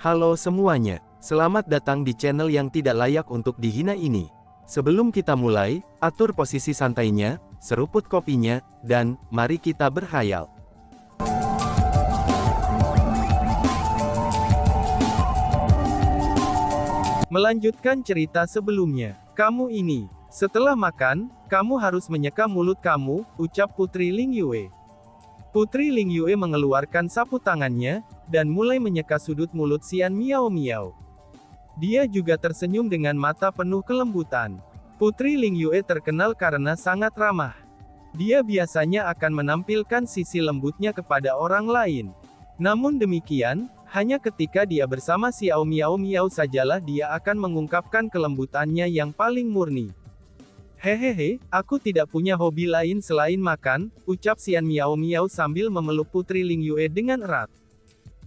Halo semuanya, selamat datang di channel yang tidak layak untuk dihina ini. Sebelum kita mulai, atur posisi santainya, seruput kopinya, dan mari kita berkhayal. Melanjutkan cerita sebelumnya, kamu ini, setelah makan, kamu harus menyeka mulut kamu, ucap Putri Ling Yue. Putri Ling Yue mengeluarkan sapu tangannya, dan mulai menyeka sudut mulut Xian Miao Miao. Dia juga tersenyum dengan mata penuh kelembutan. Putri Ling Yue terkenal karena sangat ramah. Dia biasanya akan menampilkan sisi lembutnya kepada orang lain. Namun demikian, hanya ketika dia bersama Xiao Miao Miao sajalah dia akan mengungkapkan kelembutannya yang paling murni. Hehehe, aku tidak punya hobi lain selain makan, ucap Xian Miao Miao sambil memeluk Putri Ling Yue dengan erat.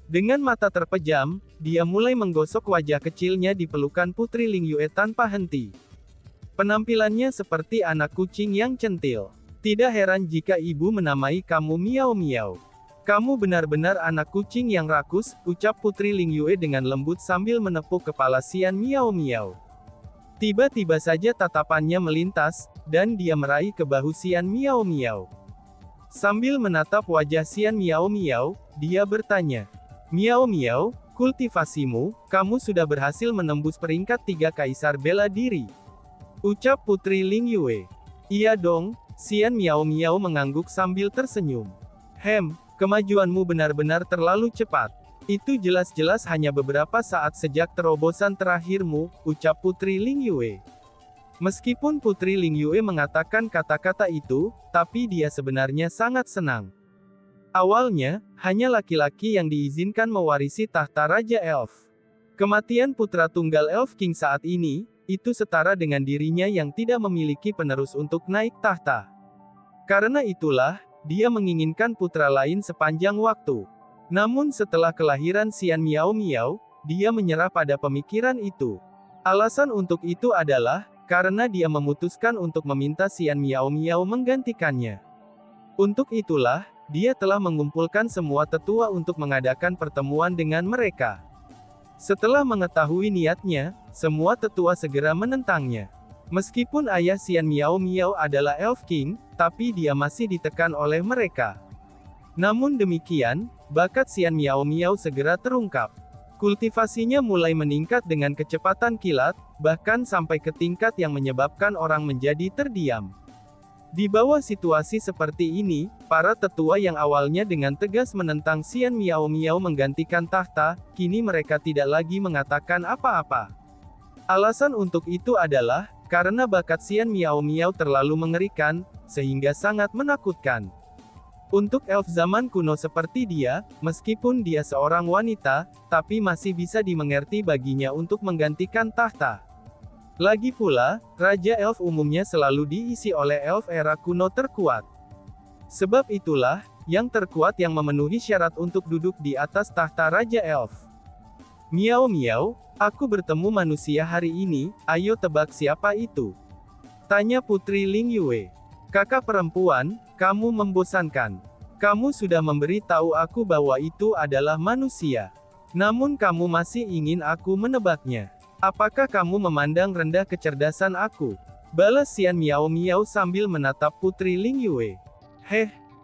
Dengan mata terpejam, dia mulai menggosok wajah kecilnya di pelukan Putri Ling Yue tanpa henti. Penampilannya seperti anak kucing yang centil. Tidak heran jika ibu menamai kamu Miao Miao. Kamu benar-benar anak kucing yang rakus, ucap Putri Ling Yue dengan lembut sambil menepuk kepala Xian Miao Miao. Tiba-tiba saja tatapannya melintas, dan dia meraih ke bahu Xian Miao Miao. Sambil menatap wajah Xian Miao Miao, dia bertanya, Miao Miao, kultivasimu, kamu sudah berhasil menembus peringkat 3 kaisar bela diri. Ucap Putri Ling Yue. Iya dong, Xian Miao Miao mengangguk sambil tersenyum. Kemajuanmu benar-benar terlalu cepat. Itu jelas-jelas hanya beberapa saat sejak terobosan terakhirmu, ucap Putri Ling Yue. Meskipun Putri Ling Yue mengatakan kata-kata itu, tapi dia sebenarnya sangat senang. Awalnya, hanya laki-laki yang diizinkan mewarisi tahta Raja Elf. Kematian putra tunggal Elf King saat ini, itu setara dengan dirinya yang tidak memiliki penerus untuk naik tahta. Karena itulah, dia menginginkan putra lain sepanjang waktu. Namun setelah kelahiran Xian Miao Miao, dia menyerah pada pemikiran itu. Alasan untuk itu adalah, karena dia memutuskan untuk meminta Xian Miao Miao menggantikannya. Untuk itulah, dia telah mengumpulkan semua tetua untuk mengadakan pertemuan dengan mereka. Setelah mengetahui niatnya, semua tetua segera menentangnya. Meskipun ayah Xian Miao Miao adalah Elf King, tapi dia masih ditekan oleh mereka. Namun demikian, bakat Xian Miao Miao segera terungkap. Kultivasinya mulai meningkat dengan kecepatan kilat, bahkan sampai ke tingkat yang menyebabkan orang menjadi terdiam. Di bawah situasi seperti ini, para tetua yang awalnya dengan tegas menentang Xian Miao Miao menggantikan tahta, kini mereka tidak lagi mengatakan apa-apa. Alasan untuk itu adalah, karena bakat Xian Miao Miao terlalu mengerikan, sehingga sangat menakutkan. Untuk elf zaman kuno seperti dia, meskipun dia seorang wanita, tapi masih bisa dimengerti baginya untuk menggantikan tahta. Lagi pula, Raja Elf umumnya selalu diisi oleh elf era kuno terkuat. Sebab itulah, yang terkuat yang memenuhi syarat untuk duduk di atas tahta Raja Elf. Miao Miao, aku bertemu manusia hari ini, ayo tebak siapa itu? Tanya Putri Ling Yue. Kakak perempuan, kamu membosankan. Kamu sudah memberi tahu aku bahwa itu adalah manusia. Namun kamu masih ingin aku menebaknya. Apakah kamu memandang rendah kecerdasan aku? Balas Xian Miao Miao sambil menatap Putri Ling Yue.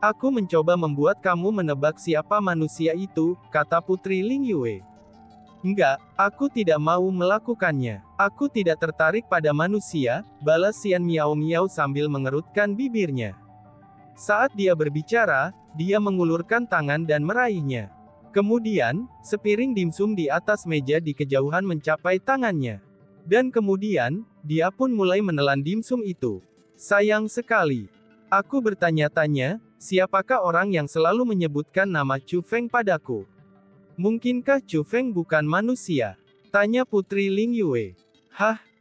Aku mencoba membuat kamu menebak siapa manusia itu, kata Putri Ling Yue. Enggak, aku tidak mau melakukannya. Aku tidak tertarik pada manusia, balas Xian Miao Miao sambil mengerutkan bibirnya. Saat dia berbicara, dia mengulurkan tangan dan meraihnya. Kemudian, sepiring dimsum di atas meja di kejauhan mencapai tangannya. Dan kemudian, dia pun mulai menelan dimsum itu. Sayang sekali. Aku bertanya-tanya, siapakah orang yang selalu menyebutkan nama Chu Feng padaku? Mungkinkah Chu Feng bukan manusia? Tanya Putri Ling Yue.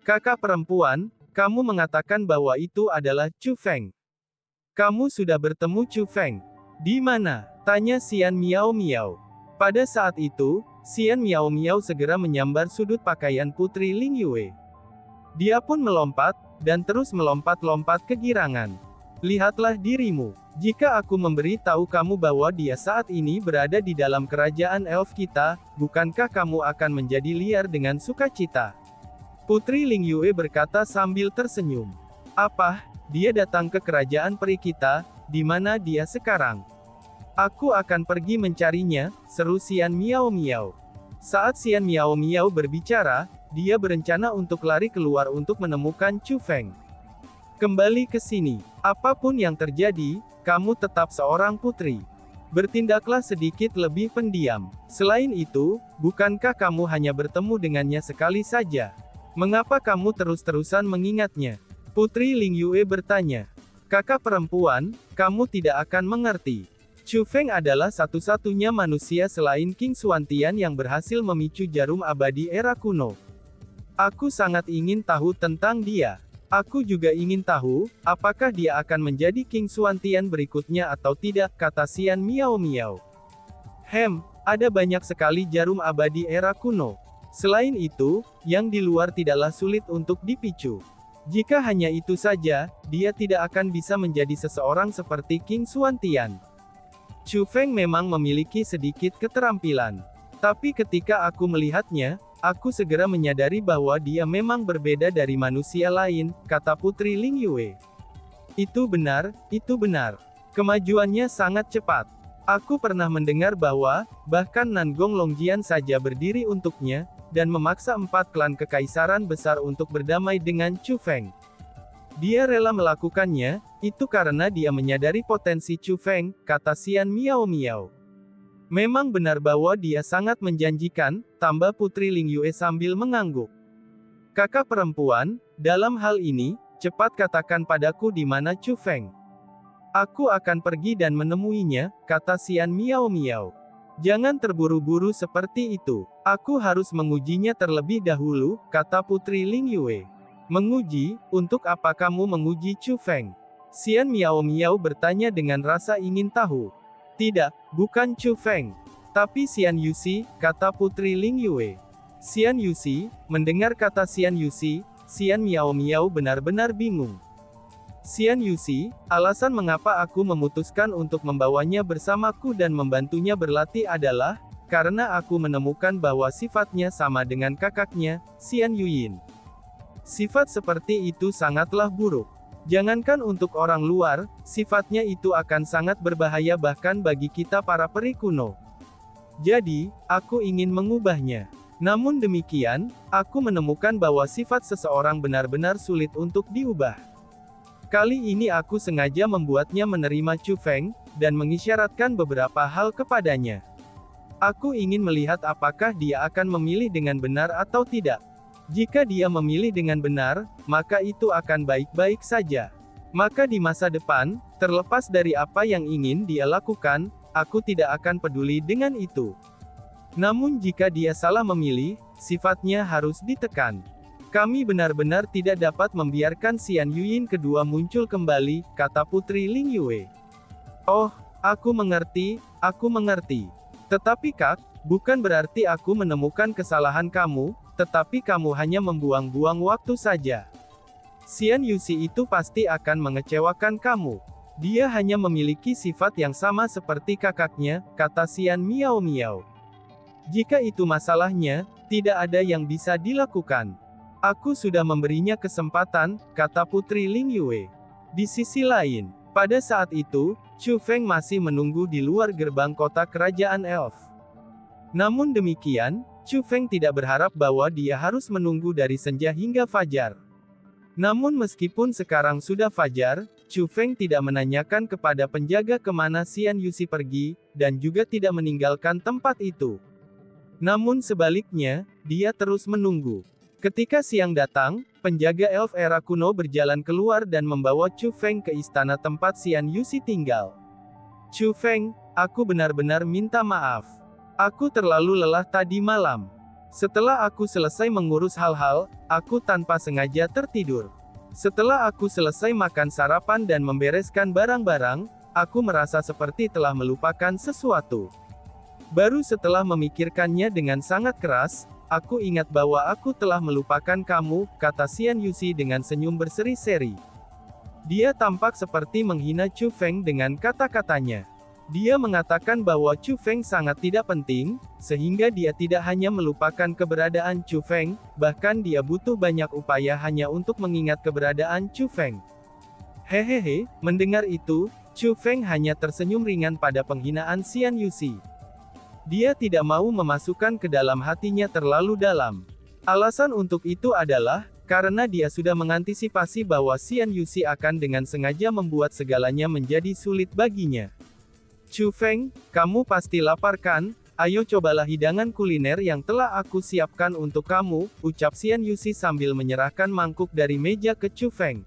Kakak perempuan, kamu mengatakan bahwa itu adalah Chu Feng. Kamu sudah bertemu Chu Feng? Di mana? Tanya Xian Miao Miao. Pada saat itu, Xian Miao Miao segera menyambar sudut pakaian Putri Ling Yue. Dia pun melompat, dan terus melompat-lompat kegirangan. Lihatlah dirimu. Jika aku memberi tahu kamu bahwa dia saat ini berada di dalam kerajaan elf kita, bukankah kamu akan menjadi liar dengan sukacita? Putri Ling Yue berkata sambil tersenyum. Apa, dia datang ke kerajaan peri kita, di mana dia sekarang? Aku akan pergi mencarinya, seru Xian Miao Miao. Saat Xian Miao Miao berbicara, dia berencana untuk lari keluar untuk menemukan Chu Feng. Kembali ke sini. Apapun yang terjadi, kamu tetap seorang putri. Bertindaklah sedikit lebih pendiam. Selain itu, bukankah kamu hanya bertemu dengannya sekali saja? Mengapa kamu terus-terusan mengingatnya? Putri Ling Yue bertanya. Kakak perempuan, kamu tidak akan mengerti. Chu Feng adalah satu-satunya manusia selain King Xuantian yang berhasil memicu jarum abadi era kuno. Aku sangat ingin tahu tentang dia. Aku juga ingin tahu, apakah dia akan menjadi King Xuantian berikutnya atau tidak, kata Xian Miao Miao. Ada banyak sekali jarum abadi era kuno. Selain itu, yang di luar tidaklah sulit untuk dipicu. Jika hanya itu saja, dia tidak akan bisa menjadi seseorang seperti King Xuantian. Chu Feng memang memiliki sedikit keterampilan. Tapi ketika aku melihatnya, aku segera menyadari bahwa dia memang berbeda dari manusia lain, kata Putri Ling Yue. Itu benar, itu benar. Kemajuannya sangat cepat. Aku pernah mendengar bahwa, bahkan Nangong Longjian saja berdiri untuknya, dan memaksa 4 klan kekaisaran besar untuk berdamai dengan Chu Feng. Dia rela melakukannya, itu karena dia menyadari potensi Chu Feng, kata Xian Miao Miao. Memang benar bahwa dia sangat menjanjikan, tambah Putri Ling Yue sambil mengangguk. Kakak perempuan, dalam hal ini, cepat katakan padaku di mana Chu Feng. Aku akan pergi dan menemuinya, kata Xian Miao Miao. Jangan terburu-buru seperti itu. Aku harus mengujinya terlebih dahulu, kata Putri Ling Yue. Menguji, untuk apa kamu menguji Chu Feng? Xian Miao Miao bertanya dengan rasa ingin tahu. Tidak, bukan Chu Feng. Tapi Xian Yuxi, kata Putri Ling Yue. Xian Yuxi, mendengar kata Xian Yuxi, Xian Miao Miao benar-benar bingung. Xian Yuxi, alasan mengapa aku memutuskan untuk membawanya bersamaku dan membantunya berlatih adalah, karena aku menemukan bahwa sifatnya sama dengan kakaknya, Xian Yuyin. Sifat seperti itu sangatlah buruk. Jangankan untuk orang luar, sifatnya itu akan sangat berbahaya bahkan bagi kita para peri kuno. Jadi, aku ingin mengubahnya. Namun demikian, aku menemukan bahwa sifat seseorang benar-benar sulit untuk diubah. Kali ini aku sengaja membuatnya menerima Chu Feng, dan mengisyaratkan beberapa hal kepadanya. Aku ingin melihat apakah dia akan memilih dengan benar atau tidak. Jika dia memilih dengan benar, maka itu akan baik-baik saja. Maka di masa depan, terlepas dari apa yang ingin dia lakukan, aku tidak akan peduli dengan itu. Namun jika dia salah memilih, sifatnya harus ditekan. Kami benar-benar tidak dapat membiarkan Xian Yuyin kedua muncul kembali, kata Putri Ling Yue. Oh, aku mengerti, aku mengerti. Tetapi Kak, bukan berarti aku menemukan kesalahan kamu, tetapi kamu hanya membuang-buang waktu saja. Xian Yuxi itu pasti akan mengecewakan kamu. Dia hanya memiliki sifat yang sama seperti kakaknya, kata Xian Miao Miao. Jika itu masalahnya, tidak ada yang bisa dilakukan. Aku sudah memberinya kesempatan, kata Putri Ling Yue. Di sisi lain, pada saat itu, Chu Feng masih menunggu di luar gerbang kota kerajaan elf. Namun demikian, Chu Feng tidak berharap bahwa dia harus menunggu dari senja hingga fajar. Namun meskipun sekarang sudah fajar, Chu Feng tidak menanyakan kepada penjaga kemana Xian Yuxi pergi, dan juga tidak meninggalkan tempat itu. Namun sebaliknya, dia terus menunggu. Ketika siang datang, penjaga elf era kuno berjalan keluar dan membawa Chu Feng ke istana tempat Xian Yuxi tinggal. Chu Feng, aku benar-benar minta maaf. Aku terlalu lelah tadi malam. Setelah aku selesai mengurus hal-hal, aku tanpa sengaja tertidur. Setelah aku selesai makan sarapan dan membereskan barang-barang, aku merasa seperti telah melupakan sesuatu. Baru setelah memikirkannya dengan sangat keras, aku ingat bahwa aku telah melupakan kamu, kata Xian Yuxi dengan senyum berseri-seri. Dia tampak seperti menghina Chu Feng dengan kata-katanya. Dia mengatakan bahwa Chu Feng sangat tidak penting, sehingga dia tidak hanya melupakan keberadaan Chu Feng, bahkan dia butuh banyak upaya hanya untuk mengingat keberadaan Chu Feng. Hehehe, mendengar itu, Chu Feng hanya tersenyum ringan pada penghinaan Xian Yuxi. Dia tidak mau memasukkan ke dalam hatinya terlalu dalam. Alasan untuk itu adalah, karena dia sudah mengantisipasi bahwa Xian Yuxi akan dengan sengaja membuat segalanya menjadi sulit baginya. Chu Feng, kamu pasti lapar kan? Ayo cobalah hidangan kuliner yang telah aku siapkan untuk kamu, ucap Xian Yuxi sambil menyerahkan mangkuk dari meja ke Chu Feng.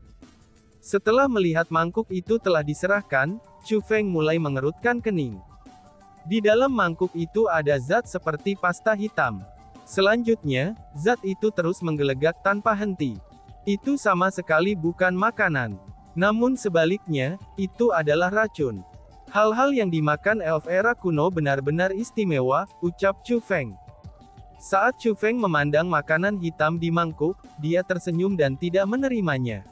Setelah melihat mangkuk itu telah diserahkan, Chu Feng mulai mengerutkan kening. Di dalam mangkuk itu ada zat seperti pasta hitam. Selanjutnya, zat itu terus menggelegak tanpa henti. Itu sama sekali bukan makanan. Namun sebaliknya, itu adalah racun. Hal-hal yang dimakan elf era kuno benar-benar istimewa, ucap Chu Feng. Saat Chu Feng memandang makanan hitam di mangkuk, dia tersenyum dan tidak menerimanya.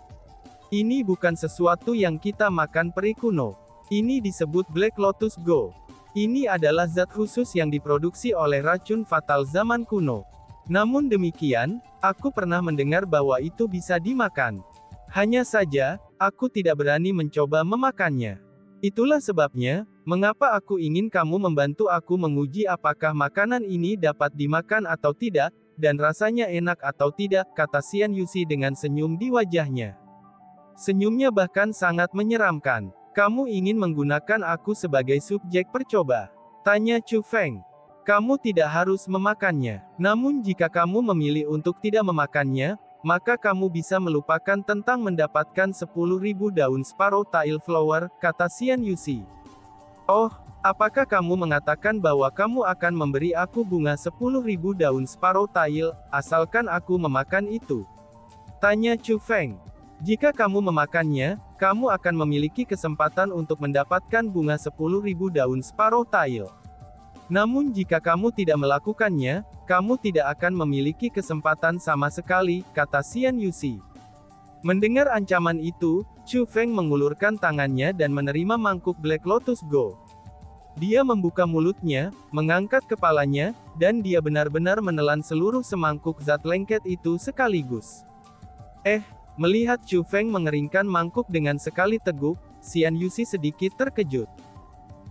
Ini bukan sesuatu yang kita makan peri kuno. Ini disebut Black Lotus Go. Ini adalah zat khusus yang diproduksi oleh racun fatal zaman kuno. Namun demikian, aku pernah mendengar bahwa itu bisa dimakan. Hanya saja, aku tidak berani mencoba memakannya. Itulah sebabnya, mengapa aku ingin kamu membantu aku menguji apakah makanan ini dapat dimakan atau tidak, dan rasanya enak atau tidak, kata Xian Yuxi dengan senyum di wajahnya. Senyumnya bahkan sangat menyeramkan. Kamu ingin menggunakan aku sebagai subjek percoba? Tanya Chu Feng. Kamu tidak harus memakannya. Namun jika kamu memilih untuk tidak memakannya, maka kamu bisa melupakan tentang mendapatkan 10.000 daun Sparrow Tail Flower, kata Xian Yuxi. Oh, apakah kamu mengatakan bahwa kamu akan memberi aku bunga 10.000 daun Sparrow Tail, asalkan aku memakan itu? Tanya Chu Feng. Jika kamu memakannya, kamu akan memiliki kesempatan untuk mendapatkan bunga 10.000 daun Sparrow Tail. Namun jika kamu tidak melakukannya, kamu tidak akan memiliki kesempatan sama sekali, kata Xian Yuxi. Mendengar ancaman itu, Chu Feng mengulurkan tangannya dan menerima mangkuk Black Lotus Go. Dia membuka mulutnya, mengangkat kepalanya, dan dia benar-benar menelan seluruh semangkuk zat lengket itu sekaligus. Melihat Chu Feng mengeringkan mangkuk dengan sekali teguk, Xian Yuxi sedikit terkejut.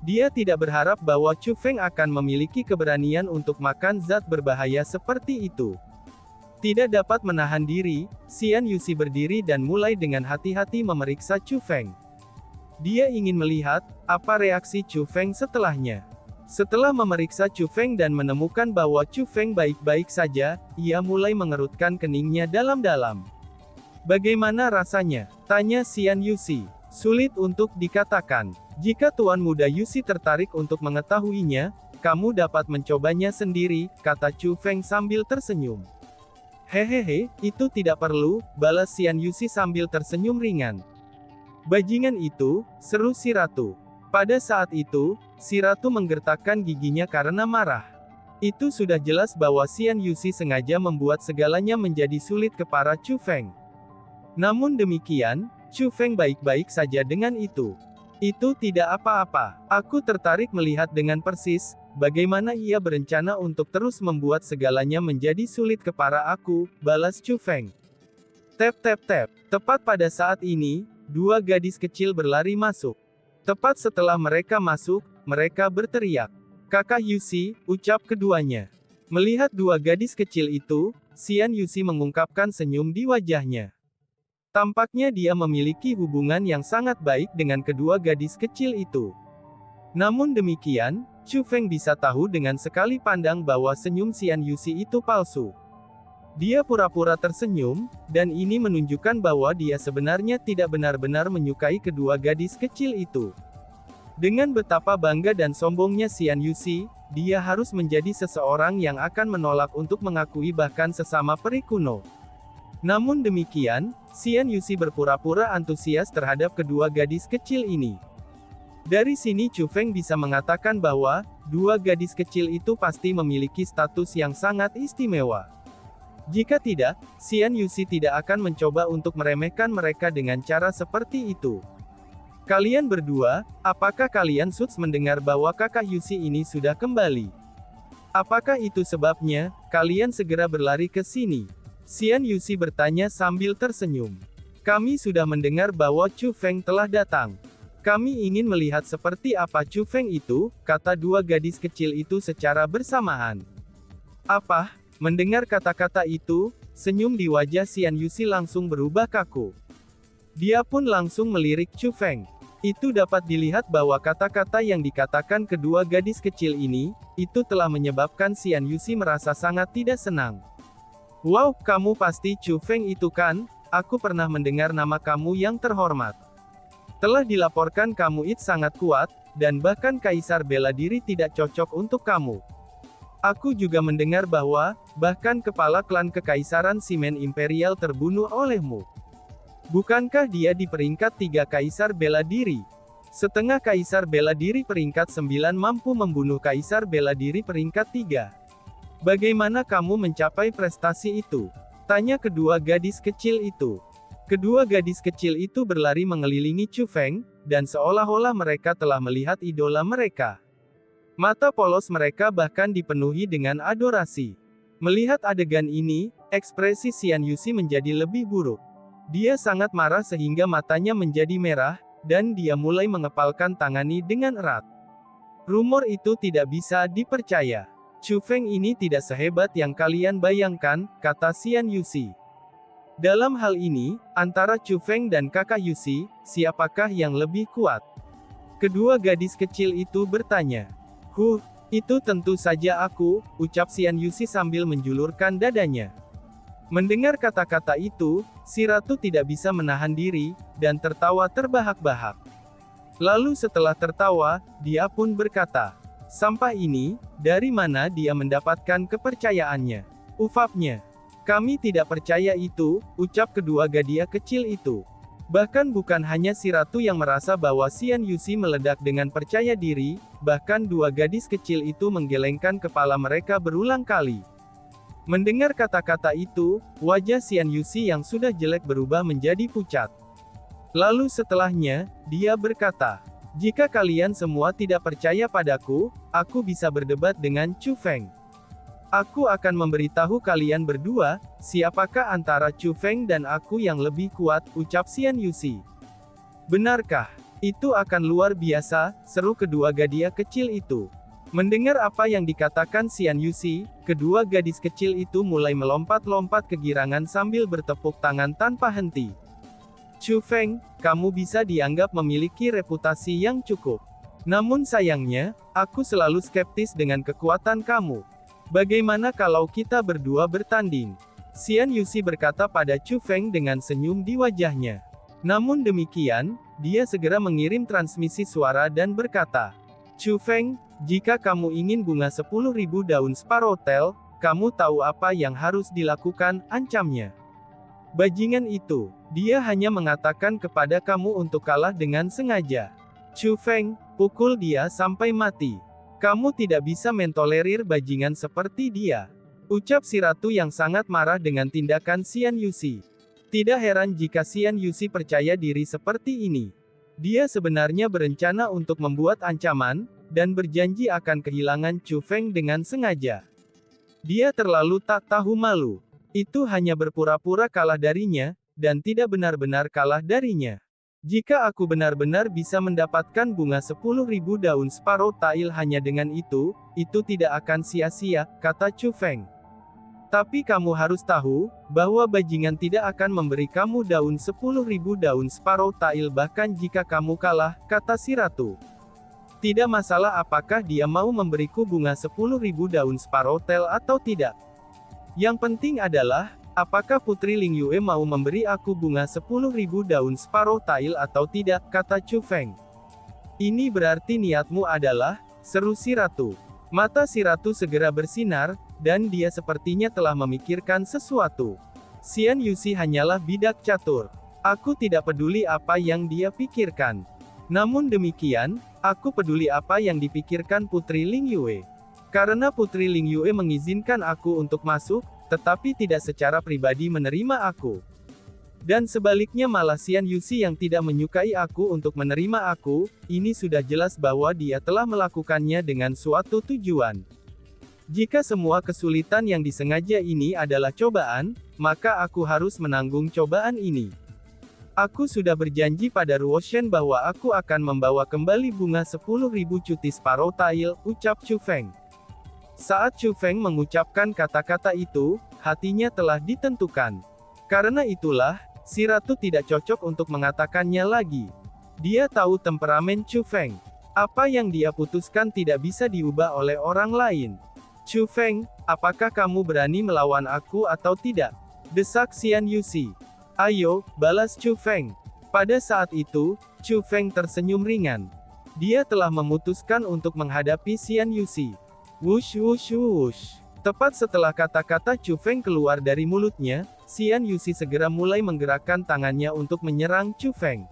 Dia tidak berharap bahwa Chu Feng akan memiliki keberanian untuk makan zat berbahaya seperti itu. Tidak dapat menahan diri, Xian Yuxi berdiri dan mulai dengan hati-hati memeriksa Chu Feng. Dia ingin melihat, apa reaksi Chu Feng setelahnya. Setelah memeriksa Chu Feng dan menemukan bahwa Chu Feng baik-baik saja, ia mulai mengerutkan keningnya dalam-dalam. Bagaimana rasanya? Tanya Xian Yuxi. Sulit untuk dikatakan. Jika Tuan Muda Yuxi tertarik untuk mengetahuinya, kamu dapat mencobanya sendiri, kata Chu Feng sambil tersenyum. Hehehe, itu tidak perlu, balas Xian Yuxi sambil tersenyum ringan. Bajingan itu, seru si ratu. Pada saat itu, si ratu menggertakkan giginya karena marah. Itu sudah jelas bahwa Xian Yuxi sengaja membuat segalanya menjadi sulit kepada Chu Feng. Namun demikian, Chu Feng baik-baik saja dengan itu. Itu tidak apa-apa. Aku tertarik melihat dengan persis, bagaimana ia berencana untuk terus membuat segalanya menjadi sulit kepada aku, balas Chu Feng. Tap tap tap. Tepat pada saat ini, dua gadis kecil berlari masuk. Tepat setelah mereka masuk, mereka berteriak. Kakak Yuxi, ucap keduanya. Melihat dua gadis kecil itu, Xian Yuxi mengungkapkan senyum di wajahnya. Tampaknya dia memiliki hubungan yang sangat baik dengan kedua gadis kecil itu. Namun demikian, Chu Feng bisa tahu dengan sekali pandang bahwa senyum Xian Yuxi itu palsu. Dia pura-pura tersenyum, dan ini menunjukkan bahwa dia sebenarnya tidak benar-benar menyukai kedua gadis kecil itu. Dengan betapa bangga dan sombongnya Xian Yuxi, dia harus menjadi seseorang yang akan menolak untuk mengakui bahkan sesama peri kuno. Namun demikian, Xian Yuxi berpura-pura antusias terhadap kedua gadis kecil ini. Dari sini Chu Feng bisa mengatakan bahwa, dua gadis kecil itu pasti memiliki status yang sangat istimewa. Jika tidak, Xian Yuxi tidak akan mencoba untuk meremehkan mereka dengan cara seperti itu. Kalian berdua, apakah kalian suka mendengar bahwa kakak Yuxi ini sudah kembali? Apakah itu sebabnya, kalian segera berlari ke sini? Xian Yuxi bertanya sambil tersenyum. Kami sudah mendengar bahwa Chu Feng telah datang. Kami ingin melihat seperti apa Chu Feng itu, kata dua gadis kecil itu secara bersamaan. Apa? Mendengar kata-kata itu, senyum di wajah Xian Yuxi langsung berubah kaku. Dia pun langsung melirik Chu Feng. Itu dapat dilihat bahwa kata-kata yang dikatakan kedua gadis kecil ini, itu telah menyebabkan Xian Yuxi merasa sangat tidak senang. Wow, kamu pasti Chu Feng itu kan? Aku pernah mendengar nama kamu yang terhormat. Telah dilaporkan kamu itu sangat kuat, dan bahkan Kaisar Bela Diri tidak cocok untuk kamu. Aku juga mendengar bahwa, bahkan kepala klan Kekaisaran Simen Imperial terbunuh olehmu. Bukankah dia di peringkat 3 Kaisar Bela Diri? Setengah Kaisar Bela Diri peringkat 9 mampu membunuh Kaisar Bela Diri peringkat 3. Bagaimana kamu mencapai prestasi itu? Tanya kedua gadis kecil itu. Kedua gadis kecil itu berlari mengelilingi Chu Feng, dan seolah-olah mereka telah melihat idola mereka. Mata polos mereka bahkan dipenuhi dengan adorasi. Melihat adegan ini, ekspresi Xian Yuxi menjadi lebih buruk. Dia sangat marah sehingga matanya menjadi merah, dan dia mulai mengepalkan tangannya dengan erat. Rumor itu tidak bisa dipercaya. Chu Feng ini tidak sehebat yang kalian bayangkan, kata Xian Yuxi. Dalam hal ini, antara Chu Feng dan kakak Yuxi, siapakah yang lebih kuat? Kedua gadis kecil itu bertanya. Itu tentu saja aku, ucap Xian Yuxi sambil menjulurkan dadanya. Mendengar kata-kata itu, si ratu tidak bisa menahan diri, dan tertawa terbahak-bahak. Lalu setelah tertawa, dia pun berkata, sampah ini, dari mana dia mendapatkan kepercayaannya? Ufapnya. Kami tidak percaya itu, ucap kedua gadis kecil itu. Bahkan bukan hanya si ratu yang merasa bahwa Xian Yuxi meledak dengan percaya diri, bahkan dua gadis kecil itu menggelengkan kepala mereka berulang kali. Mendengar kata-kata itu, wajah Xian Yuxi yang sudah jelek berubah menjadi pucat. Lalu setelahnya, dia berkata, jika kalian semua tidak percaya padaku, aku bisa berdebat dengan Chu Feng. Aku akan memberitahu kalian berdua, siapakah antara Chu Feng dan aku yang lebih kuat, ucap Xian Yuxi. Benarkah? Itu akan luar biasa, seru kedua gadis kecil itu. Mendengar apa yang dikatakan Xian Yuxi, kedua gadis kecil itu mulai melompat-lompat kegirangan sambil bertepuk tangan tanpa henti. Chu Feng, kamu bisa dianggap memiliki reputasi yang cukup. Namun sayangnya, aku selalu skeptis dengan kekuatan kamu. Bagaimana kalau kita berdua bertanding? Xian Yuxi berkata pada Chu Feng dengan senyum di wajahnya. Namun demikian, dia segera mengirim transmisi suara dan berkata, Chu Feng, jika kamu ingin bunga 10.000 daun Sparrowtail, kamu tahu apa yang harus dilakukan, ancamnya. Bajingan itu, dia hanya mengatakan kepada kamu untuk kalah dengan sengaja. Chu Feng, pukul dia sampai mati. Kamu tidak bisa mentolerir bajingan seperti dia. Ucap si ratu yang sangat marah dengan tindakan Xian Yuxi. Tidak heran jika Xian Yuxi percaya diri seperti ini. Dia sebenarnya berencana untuk membuat ancaman, dan berjanji akan kehilangan Chu Feng dengan sengaja. Dia terlalu tak tahu malu. Itu hanya berpura-pura kalah darinya, dan tidak benar-benar kalah darinya. Jika aku benar-benar bisa mendapatkan bunga 10.000 daun Sparrowtail hanya dengan itu tidak akan sia-sia, kata Chu Feng. Tapi kamu harus tahu, bahwa bajingan tidak akan memberi kamu daun 10.000 daun Sparrowtail bahkan jika kamu kalah, kata si ratu. Tidak masalah apakah dia mau memberiku bunga 10.000 daun Sparrowtail atau tidak. Yang penting adalah, apakah Putri Ling Yue mau memberi aku bunga 10.000 daun Sparrowtail atau tidak, kata Chu Feng. Ini berarti niatmu adalah, seru si ratu. Mata si ratu segera bersinar, dan dia sepertinya telah memikirkan sesuatu. Xian Yuxi hanyalah bidak catur. Aku tidak peduli apa yang dia pikirkan. Namun demikian, aku peduli apa yang dipikirkan Putri Ling Yue. Karena Putri Ling Yue mengizinkan aku untuk masuk, tetapi tidak secara pribadi menerima aku. Dan sebaliknya malah Xian Yuxi yang tidak menyukai aku untuk menerima aku, ini sudah jelas bahwa dia telah melakukannya dengan suatu tujuan. Jika semua kesulitan yang disengaja ini adalah cobaan, maka aku harus menanggung cobaan ini. Aku sudah berjanji pada Ruoshen bahwa aku akan membawa kembali bunga 10.000 cuti Sparrow Tail, ucap Chu Feng. Saat Chu Feng mengucapkan kata-kata itu, hatinya telah ditentukan. Karena itulah, si ratu tidak cocok untuk mengatakannya lagi. Dia tahu temperamen Chu Feng. Apa yang dia putuskan tidak bisa diubah oleh orang lain. Chu Feng, apakah kamu berani melawan aku atau tidak? Desak Xian Yuxi. Ayo, balas Chu Feng. Pada saat itu, Chu Feng tersenyum ringan. Dia telah memutuskan untuk menghadapi Xian Yuxi. Wush wush wush. Tepat setelah kata-kata Chu Feng keluar dari mulutnya, Xian Yuxi segera mulai menggerakkan tangannya untuk menyerang Chu Feng.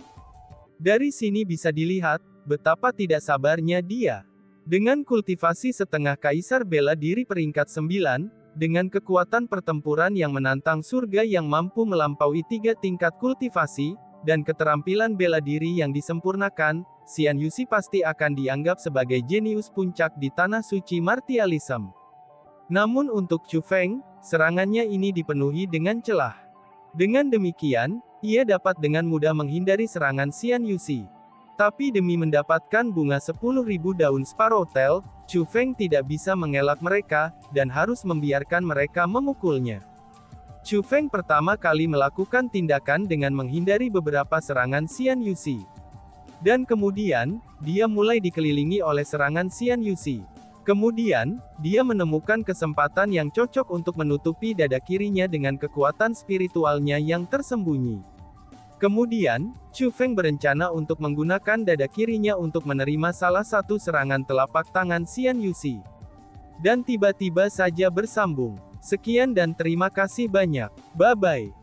Dari sini bisa dilihat, betapa tidak sabarnya dia. Dengan kultivasi setengah kaisar bela diri peringkat 9, dengan kekuatan pertempuran yang menantang surga yang mampu melampaui 3 tingkat kultivasi, dan keterampilan bela diri yang disempurnakan, Xian Yuxi pasti akan dianggap sebagai jenius puncak di tanah suci martialism. Namun untuk Chu Feng, serangannya ini dipenuhi dengan celah. Dengan demikian, ia dapat dengan mudah menghindari serangan Xian Yuxi. Tapi demi mendapatkan bunga 10.000 daun Sparrowtail, Chu Feng tidak bisa mengelak mereka, dan harus membiarkan mereka memukulnya. Chu Feng pertama kali melakukan tindakan dengan menghindari beberapa serangan Xian Yuxi. Dan kemudian, dia mulai dikelilingi oleh serangan Xian Yuxi. Kemudian, dia menemukan kesempatan yang cocok untuk menutupi dada kirinya dengan kekuatan spiritualnya yang tersembunyi. Kemudian, Chu Feng berencana untuk menggunakan dada kirinya untuk menerima salah satu serangan telapak tangan Xian Yuxi. Dan tiba-tiba saja bersambung. Sekian dan terima kasih banyak. Bye-bye.